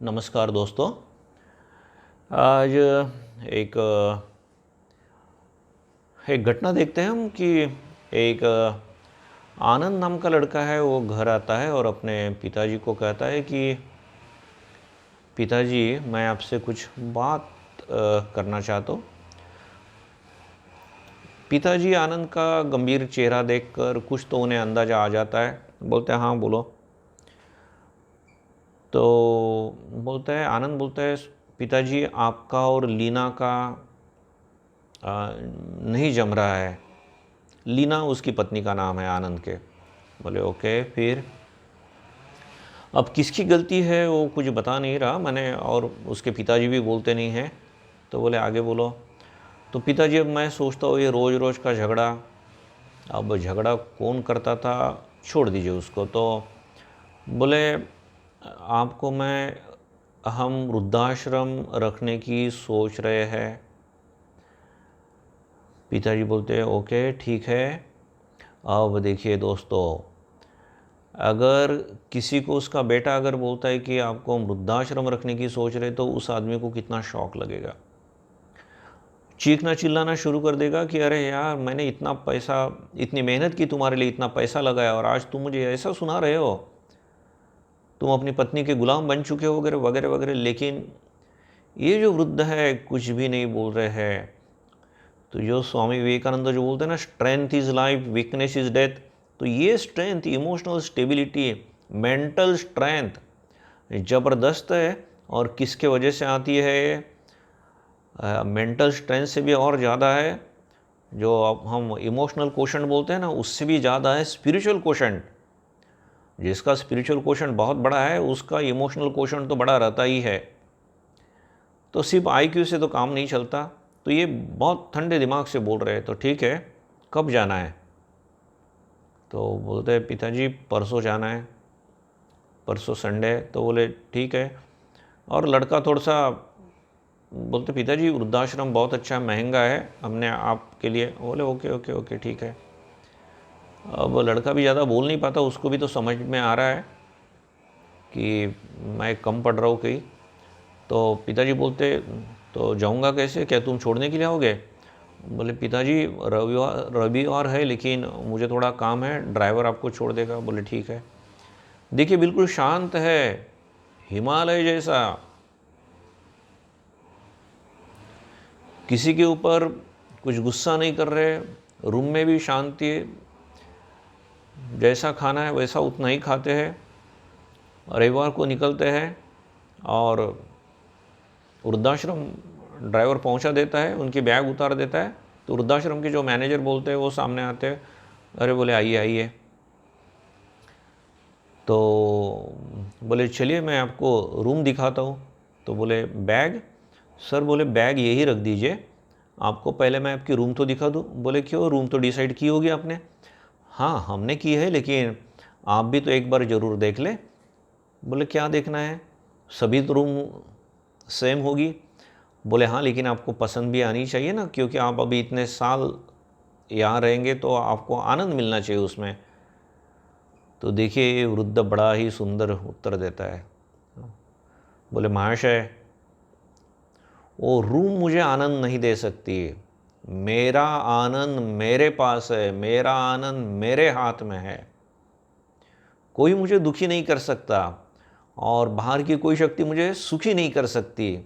नमस्कार दोस्तों। आज एक एक घटना देखते हैं हम कि एक आनंद नाम का लड़का है, वो घर आता है और अपने पिताजी को कहता है कि पिताजी, मैं आपसे कुछ बात करना चाहता हूँ। पिताजी आनंद का गंभीर चेहरा देखकर कुछ तो उन्हें अंदाजा आ जाता है। बोलते हैं हाँ बोलो। तो बोलता है, आनंद बोलता है, पिताजी आपका और लीना का नहीं जम रहा है। लीना उसकी पत्नी का नाम है आनंद के। बोले ओके, फिर अब किसकी गलती है वो कुछ बता नहीं रहा मैंने, और उसके पिताजी भी बोलते नहीं हैं। तो बोले आगे बोलो। तो पिताजी, अब मैं सोचता हूँ ये रोज़ रोज़ का झगड़ा, अब झगड़ा कौन करता था, छोड़ दीजिए उसको। तो बोले आपको मैं हम वृद्धाश्रम रखने की सोच रहे हैं। पिताजी बोलते हैं ओके ठीक है। अब देखिए दोस्तों, अगर किसी को उसका बेटा अगर बोलता है कि आपको हम वृद्धाश्रम रखने की सोच रहे, तो उस आदमी को कितना शौक लगेगा। चीखना चिल्लाना शुरू कर देगा कि अरे यार, मैंने इतना पैसा, इतनी मेहनत की, तुम्हारे लिए इतना पैसा लगाया और आज तुम मुझे ऐसा सुना रहे हो, तुम अपनी पत्नी के गुलाम बन चुके हो, वगैरह वगैरह वगैरह। लेकिन ये जो वृद्ध है कुछ भी नहीं बोल रहे हैं। तो जो स्वामी विवेकानंद जो बोलते हैं ना, strength is life, weakness is death. तो ये strength, emotional stability, mental strength ज़बरदस्त है। और किसके वजह से आती है ये? मेंटल स्ट्रेंथ से भी और ज़्यादा है, जो अब हम इमोशनल क्वोशंट बोलते हैं ना, उससे भी ज़्यादा है स्पिरिचुअल क्वोशंट। जिसका स्पिरिचुअल क्वोशंट बहुत बड़ा है, उसका इमोशनल क्वोशंट तो बड़ा रहता ही है। तो सिर्फ आईक्यू से तो काम नहीं चलता। तो ये बहुत ठंडे दिमाग से बोल रहे हैं। तो ठीक है, कब जाना है? तो बोलते हैं पिताजी परसों जाना है, परसों संडे है। तो बोले ठीक है। और लड़का थोड़ा सा बोलते, पिताजी वृद्धाश्रम बहुत अच्छा महंगा है, हमने आपके लिए। बोले ओके ओके ओके ठीक है। अब लड़का भी ज़्यादा बोल नहीं पाता, उसको भी तो समझ में आ रहा है कि मैं कम पढ़ रहा हूँ कहीं। तो पिताजी बोलते तो जाऊँगा कैसे, क्या तुम छोड़ने के लिए आओगे? बोले पिताजी रविवार है, लेकिन मुझे थोड़ा काम है, ड्राइवर आपको छोड़ देगा। बोले ठीक है। देखिए बिल्कुल शांत है, हिमालय जैसा, किसी के ऊपर कुछ गुस्सा नहीं कर रहे, रूम में भी शांति है, जैसा खाना है वैसा उतना ही खाते हैं। रविवार को निकलते हैं और वृद्धाश्रम ड्राइवर पहुंचा देता है, उनकी बैग उतार देता है। तो वृद्धाश्रम के जो मैनेजर बोलते हैं वो सामने आते हैं। अरे बोले आइए आइए। तो बोले चलिए मैं आपको रूम दिखाता हूँ। तो बोले बैग? सर बोले बैग यही रख दीजिए, आपको पहले मैं आपकी रूम तो दिखा दूँ। बोले क्यों, रूम तो डिसाइड की होगी आपने? हाँ हमने की है, लेकिन आप भी तो एक बार ज़रूर देख लें। बोले क्या देखना है, सभी तो रूम सेम होगी। बोले हाँ, लेकिन आपको पसंद भी आनी चाहिए ना, क्योंकि आप अभी इतने साल यहाँ रहेंगे तो आपको आनंद मिलना चाहिए उसमें। तो देखिए ये वृद्ध बड़ा ही सुंदर उत्तर देता है। बोले महाशय, वो रूम मुझे आनंद नहीं दे सकती, मेरा आनंद मेरे पास है, मेरा आनंद मेरे हाथ में है। कोई मुझे दुखी नहीं कर सकता और बाहर की कोई शक्ति मुझे सुखी नहीं कर सकती।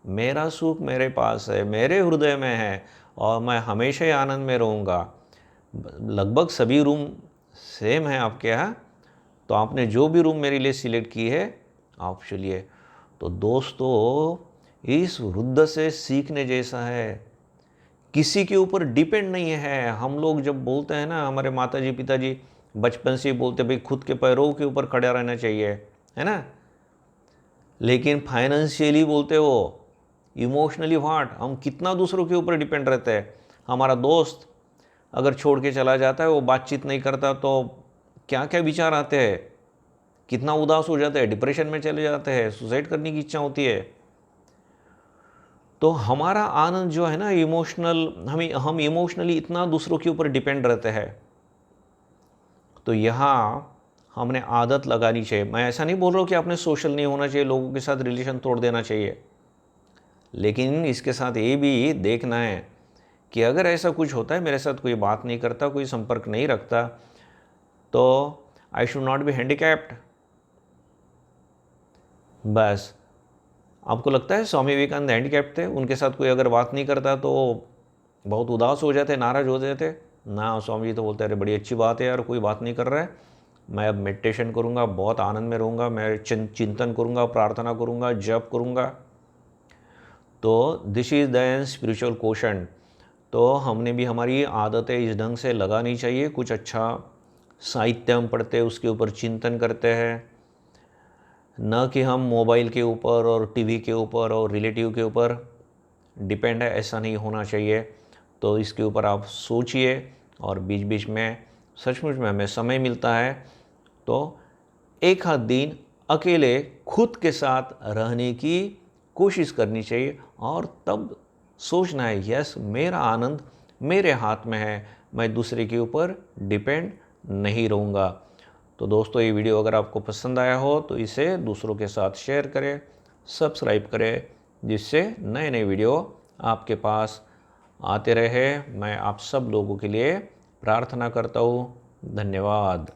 मेरा सुख मेरे पास है, मेरे हृदय में है, और मैं हमेशा ही आनंद में रहूँगा। लगभग सभी रूम सेम है आपके यहाँ, तो आपने जो भी रूम मेरे लिए सिलेक्ट की है आप चलिए। तो दोस्तों, इस वृद्ध से सीखने जैसा है, किसी के ऊपर डिपेंड नहीं है। हम लोग जब बोलते हैं ना, हमारे माताजी पिताजी बचपन से ही बोलते भाई खुद के पैरों के ऊपर खड़ा रहना चाहिए, है ना। लेकिन फाइनेंशियली बोलते हो, इमोशनली व्हाट, हम कितना दूसरों के ऊपर डिपेंड रहते हैं। हमारा दोस्त अगर छोड़ के चला जाता है, वो बातचीत नहीं करता, तो क्या क्या विचार आते हैं, कितना उदास हो जाते हैं, डिप्रेशन में चले जाते हैं, सुसाइड करने की इच्छा होती है। तो हमारा आनंद जो है ना इमोशनल, हम इमोशनली इतना दूसरों के ऊपर डिपेंड रहते हैं। तो यहाँ हमने आदत लगानी चाहिए। मैं ऐसा नहीं बोल रहा हूँ कि आपने सोशल नहीं होना चाहिए, लोगों के साथ रिलेशन तोड़ देना चाहिए, लेकिन इसके साथ ये भी देखना है कि अगर ऐसा कुछ होता है, मेरे साथ कोई बात नहीं करता, कोई संपर्क नहीं रखता, तो I should not be handicapped. बस आपको लगता है स्वामी विवेकानंद हैंडीकैप्ड थे? उनके साथ कोई अगर बात नहीं करता तो बहुत उदास हो जाते, नाराज़ हो जाते ना? स्वामी जी तो बोलते अरे बड़ी अच्छी बात है यार, कोई बात नहीं कर रहा है, मैं अब मेडिटेशन करूँगा, बहुत आनंद में रहूँगा, मैं चिंतन करूँगा, प्रार्थना करूँगा, जप करूँगा। तो this is the spiritual quotient. तो हमने भी हमारी आदतें इस ढंग से लगानी चाहिए। कुछ अच्छा साहित्य हम पढ़ते हैं, उसके ऊपर चिंतन करते हैं, न कि हम मोबाइल के ऊपर और टीवी के ऊपर और रिलेटिव के ऊपर डिपेंड है, ऐसा नहीं होना चाहिए। तो इसके ऊपर आप सोचिए, और बीच बीच में सचमुच में हमें समय मिलता है तो एक आध दिन अकेले खुद के साथ रहने की कोशिश करनी चाहिए, और तब सोचना है यस, मेरा आनंद मेरे हाथ में है, मैं दूसरे के ऊपर डिपेंड नहीं रहूँगा। तो दोस्तों, ये वीडियो अगर आपको पसंद आया हो तो इसे दूसरों के साथ शेयर करें, सब्सक्राइब करें, जिससे नए नए वीडियो आपके पास आते रहे। मैं आप सब लोगों के लिए प्रार्थना करता हूँ। धन्यवाद।